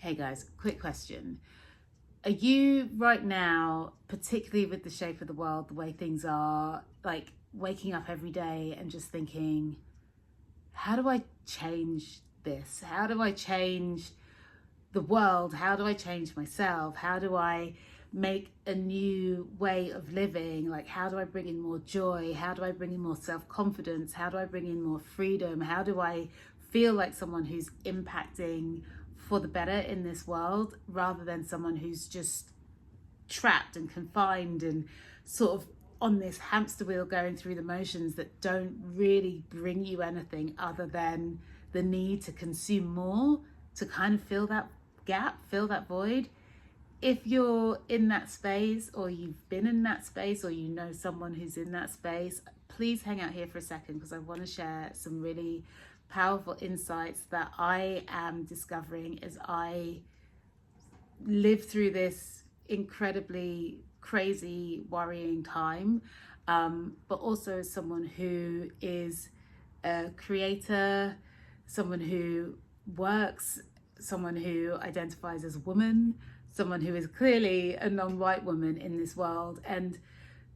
Hey guys, quick question. Are you right now, particularly with the shape of the world, the way things are, like waking up every day and just thinking, how do I change this? How do I change the world? How do I change myself? How do I make a new way of living? Like, how do I bring in more joy? How do I bring in more self-confidence? How do I bring in more freedom? How do I feel like someone who's impacting for the better in this world rather than someone who's just trapped and confined and sort of on this hamster wheel going through the motions that don't really bring you anything other than the need to consume more to kind of fill that gap, fill that void. If you're in that space, or you've been in that space, or you know someone who's in that space, please hang out here for a second because I want to share some really powerful insights that I am discovering as I live through this incredibly crazy, worrying time, but also as someone who is a creator, someone who works, someone who identifies as a woman, someone who is clearly a non-white woman in this world. And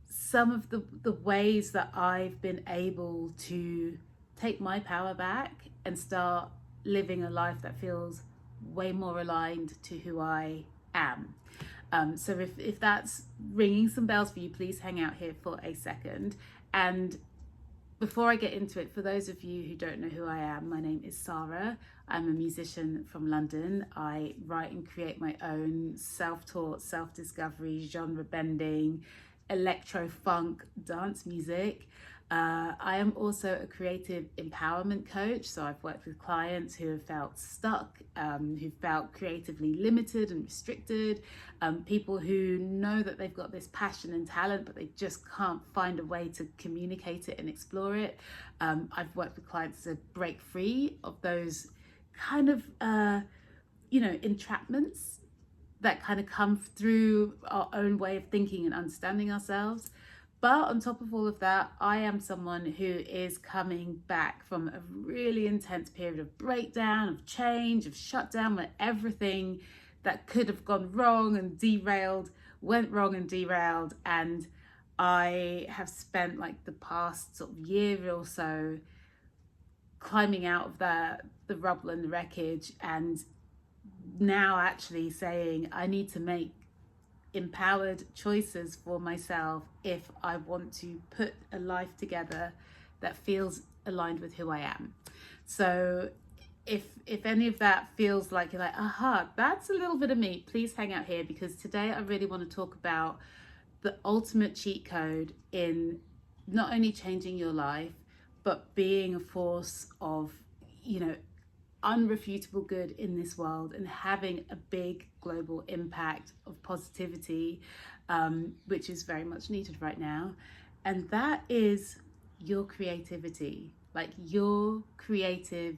some of the ways that I've been able to take my power back and start living a life that feels way more aligned to who I am. So if that's ringing some bells for you, please hang out here for a second. And before I get into it, for those of you who don't know who I am, my name is S.A.A.R.A. I'm a musician from London. I write and create my own self-taught, self-discovery, genre-bending, electro-funk dance music. I am also a creative empowerment coach. So I've worked with clients who have felt stuck, who felt creatively limited and restricted, people who know that they've got this passion and talent, but they just can't find a way to communicate it and explore it. I've worked with clients to break free of those kind of, entrapments that kind of come through our own way of thinking and understanding ourselves. But on top of all of that, I am someone who is coming back from a really intense period of breakdown, of change, of shutdown, where everything that could have gone wrong and derailed went wrong and derailed. And I have spent like the past sort of year or so climbing out of the rubble and the wreckage, and now actually saying I need to make empowered choices for myself if I want to put a life together that feels aligned with who I am. So if any of that feels like you're like, aha, that's a little bit of me, please hang out here, because today I really want to talk about the ultimate cheat code in not only changing your life, but being a force of, unrefutable good in this world and having a big global impact of positivity, which is very much needed right now. And that is your creativity, like your creative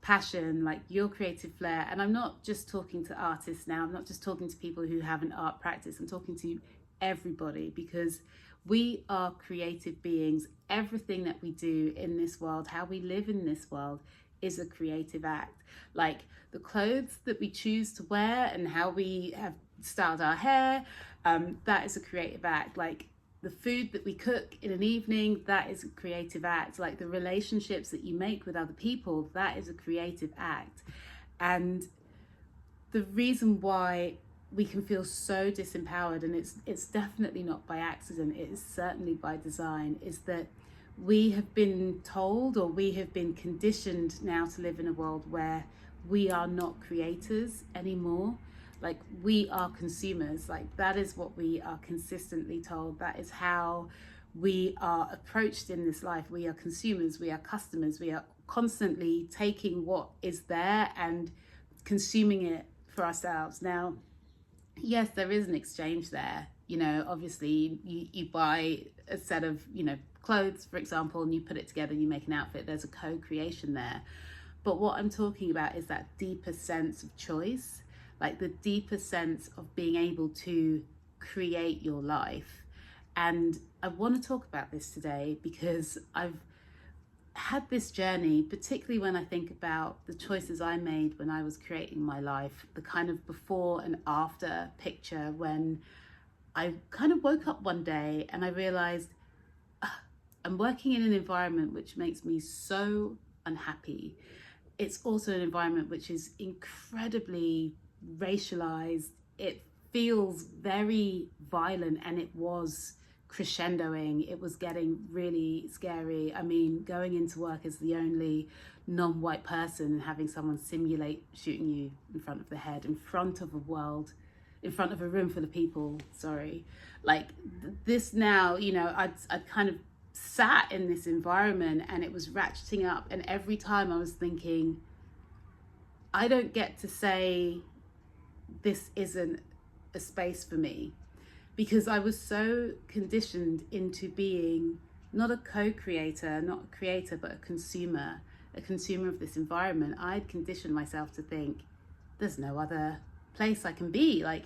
passion, like your creative flair. And I'm not just talking to artists now, I'm not just talking to people who have an art practice, I'm talking to everybody, because we are creative beings. Everything that we do in this world, how we live in this world, is a creative act. Like the clothes that we choose to wear and how we have styled our hair, that is a creative act. Like the food that we cook in an evening, that is a creative act. Like the relationships that you make with other people, that is a creative act. And the reason why we can feel so disempowered, and it's definitely not by accident, it is certainly by design, is that we have been told, or we have been conditioned now to live in a world where we are not creators anymore. Like we are consumers. Like that is what we are consistently told. That is how we are approached in this life. We are consumers, we are customers, we are constantly taking what is there and consuming it for ourselves. Now, yes, there is an exchange there. Obviously you buy a set of, clothes, for example, and you put it together and you make an outfit. There's a co-creation there. But what I'm talking about is that deeper sense of choice, like the deeper sense of being able to create your life. And I want to talk about this today because had this journey, particularly when I think about the choices I made when I was creating my life, the kind of before and after picture, when I kind of woke up one day and I realized I'm working in an environment which makes me so unhappy. It's also an environment which is incredibly racialized. It feels very violent, and it was crescendoing. It was getting really scary. I mean, going into work as the only non-white person and having someone simulate shooting you in front of the head, in front of a world, in front of a room full of people, sorry. Like this now, you know, I'd kind of sat in this environment and it was ratcheting up, and every time I was thinking, I don't get to say this isn't a space for me, because I was so conditioned into being not a co-creator, not a creator, but a consumer of this environment. I'd conditioned myself to think there's no other place I can be. Like,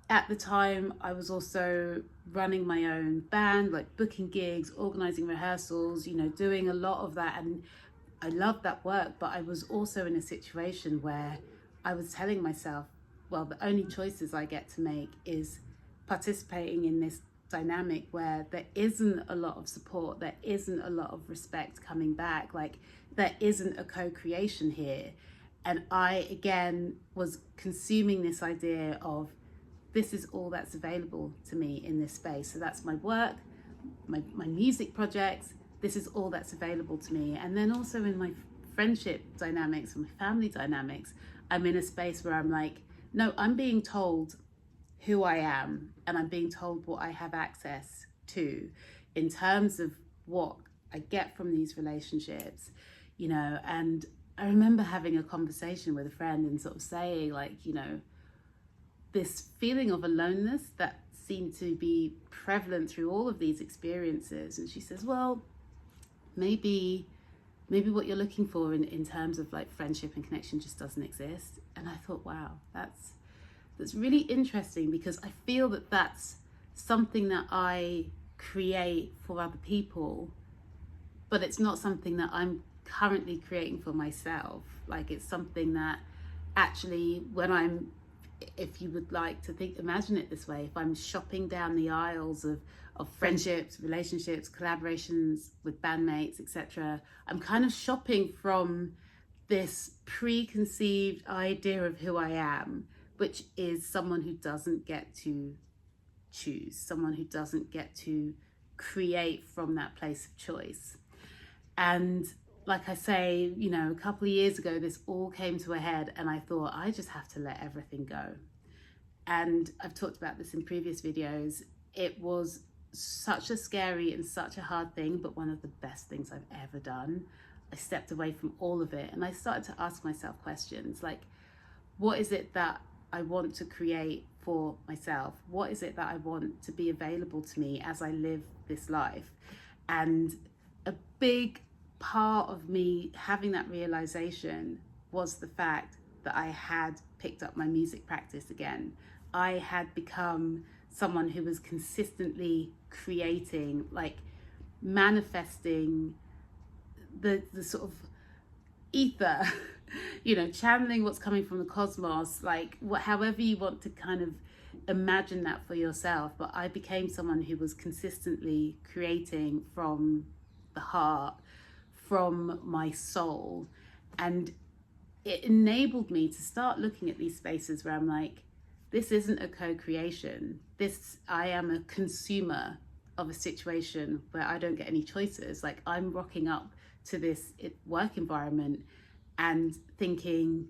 at the time, I was also running my own band, like booking gigs, organizing rehearsals, you know, doing a lot of that. And I loved that work, but I was also in a situation where I was telling myself, well, the only choices I get to make is participating in this dynamic where there isn't a lot of support, there isn't a lot of respect coming back, like there isn't a co-creation here. And I, again, was consuming this idea of, this is all that's available to me in this space. So that's my work, my music projects, this is all that's available to me. And then also in my friendship dynamics and my family dynamics, I'm in a space where I'm like, no, I'm being told who I am, and I'm being told what I have access to in terms of what I get from these relationships, you know. And I remember having a conversation with a friend and sort of saying, like, you know, this feeling of aloneness that seemed to be prevalent through all of these experiences. And she says, well, maybe what you're looking for in terms of like friendship and connection just doesn't exist. And I thought, wow, that's really interesting, because I feel that that's something that I create for other people, but it's not something that I'm currently creating for myself. Like, it's something that actually, when I'm, if you would like to think, imagine it this way, if I'm shopping down the aisles of friendships, relationships, collaborations with bandmates, etc., I'm kind of shopping from this preconceived idea of who I am, which is someone who doesn't get to choose, someone who doesn't get to create from that place of choice. And like I say, you know, a couple of years ago, this all came to a head, and I thought, I just have to let everything go. And I've talked about this in previous videos. It was such a scary and such a hard thing, but one of the best things I've ever done. I stepped away from all of it and I started to ask myself questions like, what is it that I want to create for myself? What is it that I want to be available to me as I live this life? And a big part of me having that realization was the fact that I had picked up my music practice again. I had become someone who was consistently creating, like manifesting the sort of ether, you know, channeling what's coming from the cosmos, like however you want to kind of imagine that for yourself. But I became someone who was consistently creating from the heart, from my soul. And it enabled me to start looking at these spaces where I'm like, this isn't a co-creation. I am a consumer of a situation where I don't get any choices. Like, I'm rocking up to this work environment and thinking,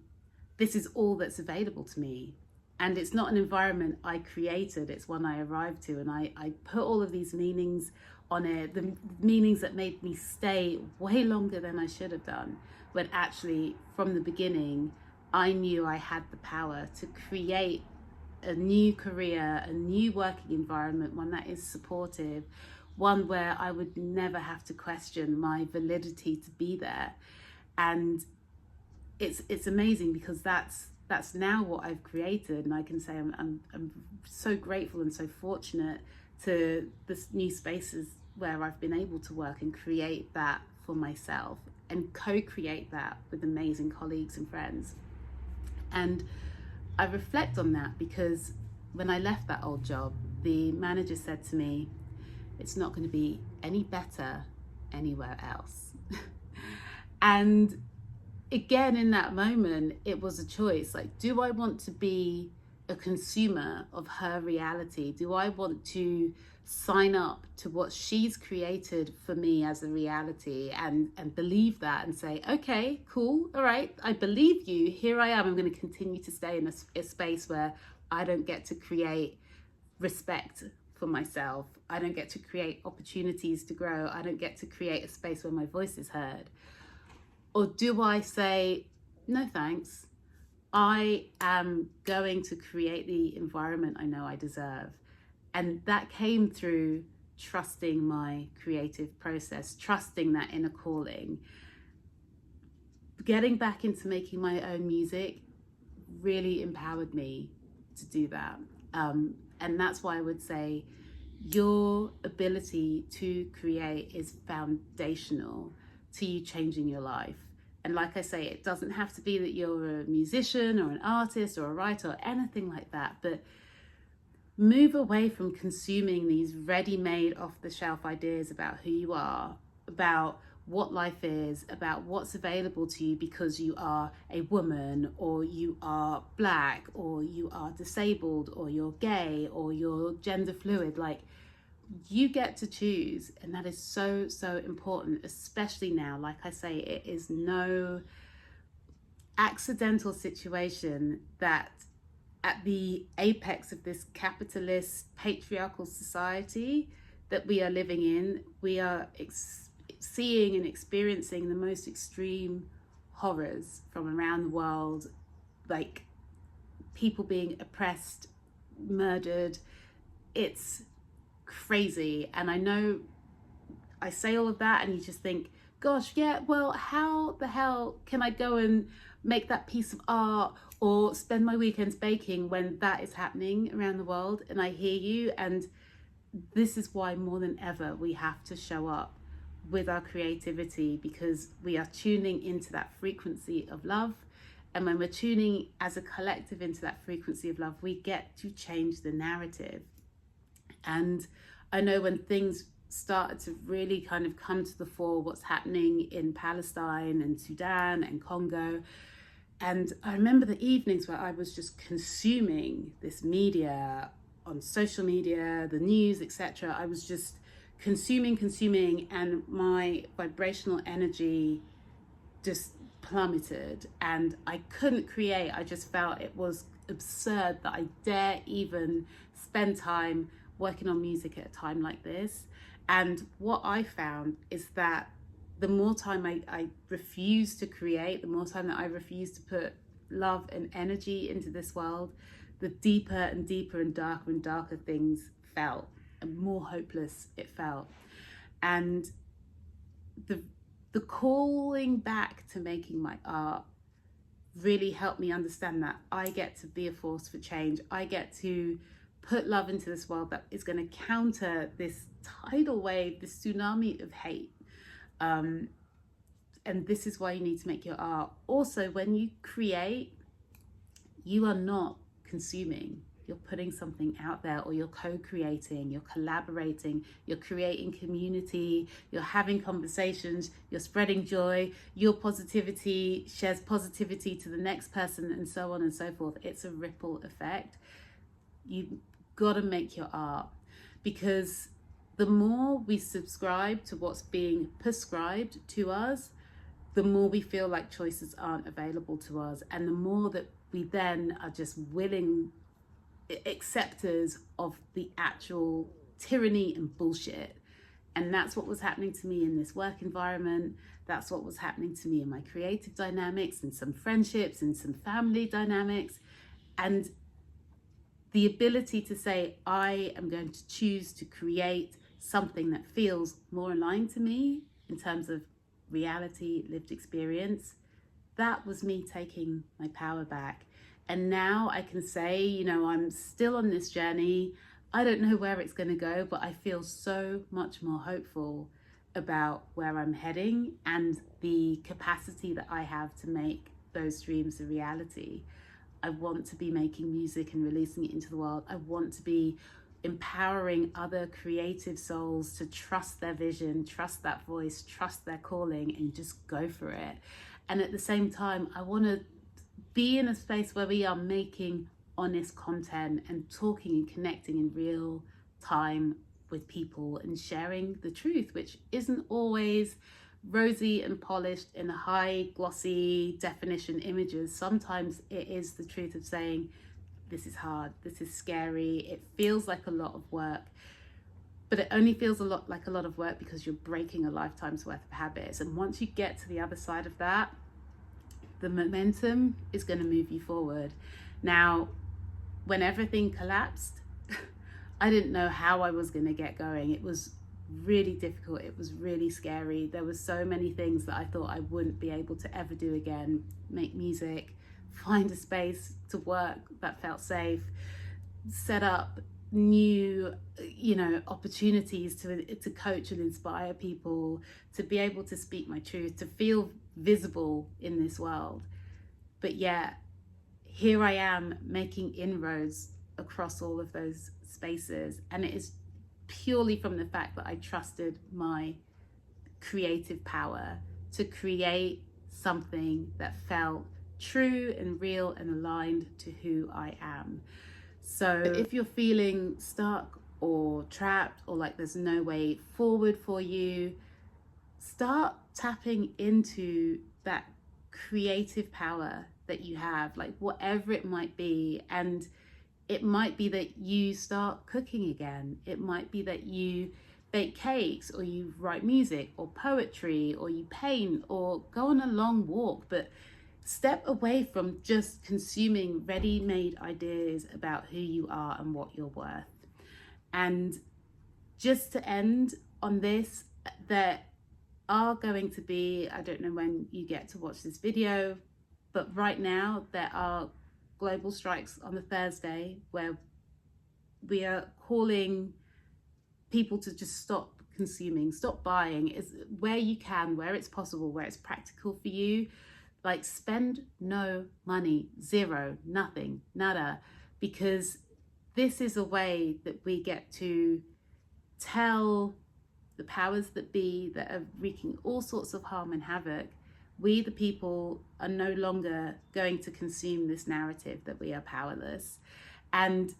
this is all that's available to me. And it's not an environment I created, it's one I arrived to. And I put all of these meanings on it, the meanings that made me stay way longer than I should have done, when actually from the beginning, I knew I had the power to create a new career, a new working environment, one that is supportive, one where I would never have to question my validity to be there. And it's amazing, because that's now what I've created. And I can say I'm so grateful and so fortunate to this new spaces where I've been able to work and create that for myself and co-create that with amazing colleagues and friends. And I reflect on that because when I left that old job, the manager said to me, it's not going to be any better anywhere else. And again, in that moment, it was a choice. Like, do I want to be a consumer of her reality? Do I want to sign up to what she's created for me as a reality and believe that and say, okay, cool, all right, I believe you, here I am, I'm going to continue to stay in a space where I don't get to create respect for myself, I don't get to create opportunities to grow, I don't get to create a space where my voice is heard? Or do I say, no thanks, I am going to create the environment I know I deserve? And that came through trusting my creative process, trusting that inner calling. Getting back into making my own music really empowered me to do that. And that's why I would say your ability to create is foundational to you changing your life. And like I say, it doesn't have to be that you're a musician or an artist or a writer or anything like that, but move away from consuming these ready-made, off-the-shelf ideas about who you are, about what life is, about what's available to you because you are a woman, or you are black, or you are disabled, or you're gay, or you're gender fluid. Like, you get to choose, and that is so, so important, especially now. Like I say, it is no accidental situation that at the apex of this capitalist patriarchal society that we are living in, we are seeing and experiencing the most extreme horrors from around the world, like people being oppressed, murdered. It's crazy. And I know I say all of that and you just think, gosh, yeah, well, how the hell can I go and make that piece of art or spend my weekends baking when that is happening around the world? And I hear you, and this is why more than ever we have to show up with our creativity, because we are tuning into that frequency of love. And when we're tuning as a collective into that frequency of love, we get to change the narrative. And I know when things started to really kind of come to the fore, what's happening in Palestine and Sudan and Congo, and I remember the evenings where I was just consuming this media on social media, the news, etc. I was just consuming, and my vibrational energy just plummeted and I couldn't create. I just felt it was absurd that I dare even spend time working on music at a time like this. And what I found is that the more time I refuse to create, the more time that I refuse to put love and energy into this world, the deeper and deeper and darker things felt, and more hopeless it felt. And the calling back to making my art really helped me understand that I get to be a force for change. I get to put love into this world that is going to counter this tidal wave, this tsunami of hate. And this is why you need to make your art. Also, when you create, you are not consuming. You're putting something out there, or you're co-creating, you're collaborating, you're creating community, you're having conversations, you're spreading joy, your positivity shares positivity to the next person, and so on and so forth. It's a ripple effect. You've got to make your art, because the more we subscribe to what's being prescribed to us, the more we feel like choices aren't available to us, and the more that we then are just willing acceptors of the actual tyranny and bullshit. And that's what was happening to me in this work environment. That's what was happening to me in my creative dynamics, and some friendships, and some family dynamics. And the ability to say, I am going to choose to create something that feels more aligned to me in terms of reality, lived experience, that was me taking my power back. And now I can say, you know, I'm still on this journey. I don't know where it's going to go, but I feel so much more hopeful about where I'm heading and the capacity that I have to make those dreams a reality. I want to be making music and releasing it into the world. I want to be empowering other creative souls to trust their vision, trust that voice, trust their calling, and just go for it. And at the same time, I want to be in a space where we are making honest content and talking and connecting in real time with people and sharing the truth, which isn't always rosy and polished in high glossy definition images. Sometimes it is the truth of saying, this is hard, this is scary, it feels like a lot of work, but it only feels like a lot of work because you're breaking a lifetime's worth of habits. And once you get to the other side of that, the momentum is going to move you forward. Now, when everything collapsed, I didn't know how I was going to get going. It was really difficult. It was really scary. There were so many things that I thought I wouldn't be able to ever do again. Make music, find a space to work that felt safe, set up new, opportunities to coach and inspire people, to be able to speak my truth, to feel visible in this world. But yet, here I am making inroads across all of those spaces, and it is purely from the fact that I trusted my creative power to create something that felt true and real and aligned to who I am. So if you're feeling stuck or trapped or like there's no way forward for you, start tapping into that creative power that you have, like whatever it might be. And it might be that you start cooking again. It might be that you bake cakes, or you write music or poetry, or you paint, or go on a long walk. But step away from just consuming ready-made ideas about who you are and what you're worth. And just to end on this, there are going to be, I don't know when you get to watch this video, but right now there are global strikes on the Thursday where we are calling people to just stop consuming, stop buying. Is where you can, where it's possible, where it's practical for you. Like, spend no money, zero, nothing, nada, because this is a way that we get to tell the powers that be that are wreaking all sorts of harm and havoc, we the people are no longer going to consume this narrative that we are powerless. And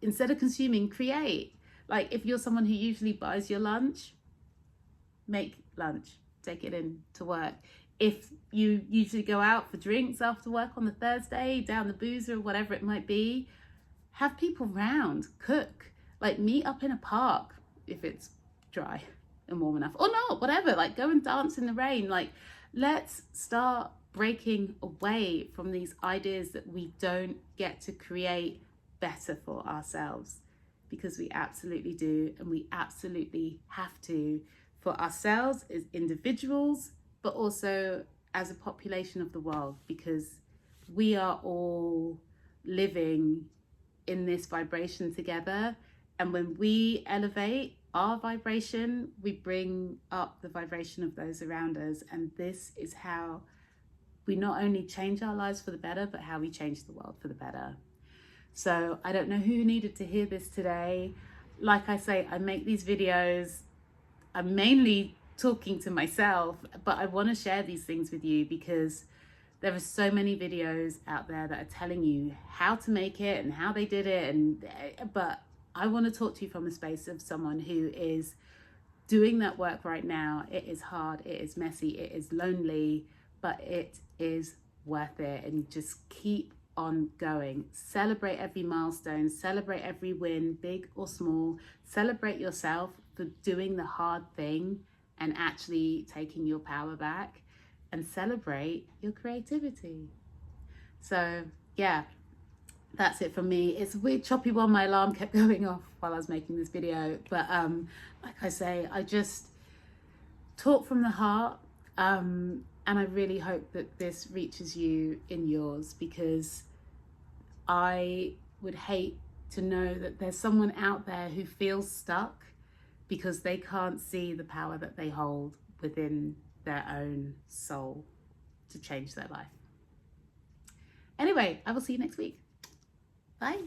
instead of consuming, create. Like, if you're someone who usually buys your lunch, make lunch, take it in to work. If you usually go out for drinks after work on the Thursday, down the boozer or whatever it might be, have people round, cook, like meet up in a park if it's dry and warm enough, or not, whatever, like go and dance in the rain. Like, let's start breaking away from these ideas that we don't get to create better for ourselves, because we absolutely do, and we absolutely have to, for ourselves as individuals, but also as a population of the world, because we are all living in this vibration together. And when we elevate our vibration, we bring up the vibration of those around us. And this is how we not only change our lives for the better, but how we change the world for the better. So I don't know who needed to hear this today. Like I say, I make these videos, I'm mainly talking to myself, but I want to share these things with you because there are so many videos out there that are telling you how to make it and how they did it. But I want to talk to you from a space of someone who is doing that work right now. It is hard, it is messy, it is lonely, but it is worth it. And just keep on going. Celebrate every milestone, celebrate every win, big or small. Celebrate yourself for doing the hard thing and actually taking your power back, and celebrate your creativity. So yeah, that's it from me. It's a weird choppy one. My alarm kept going off while I was making this video, but like I say, I just talk from the heart, and I really hope that this reaches you in yours, because I would hate to know that there's someone out there who feels stuck, because they can't see the power that they hold within their own soul to change their life. Anyway, I will see you next week. Bye.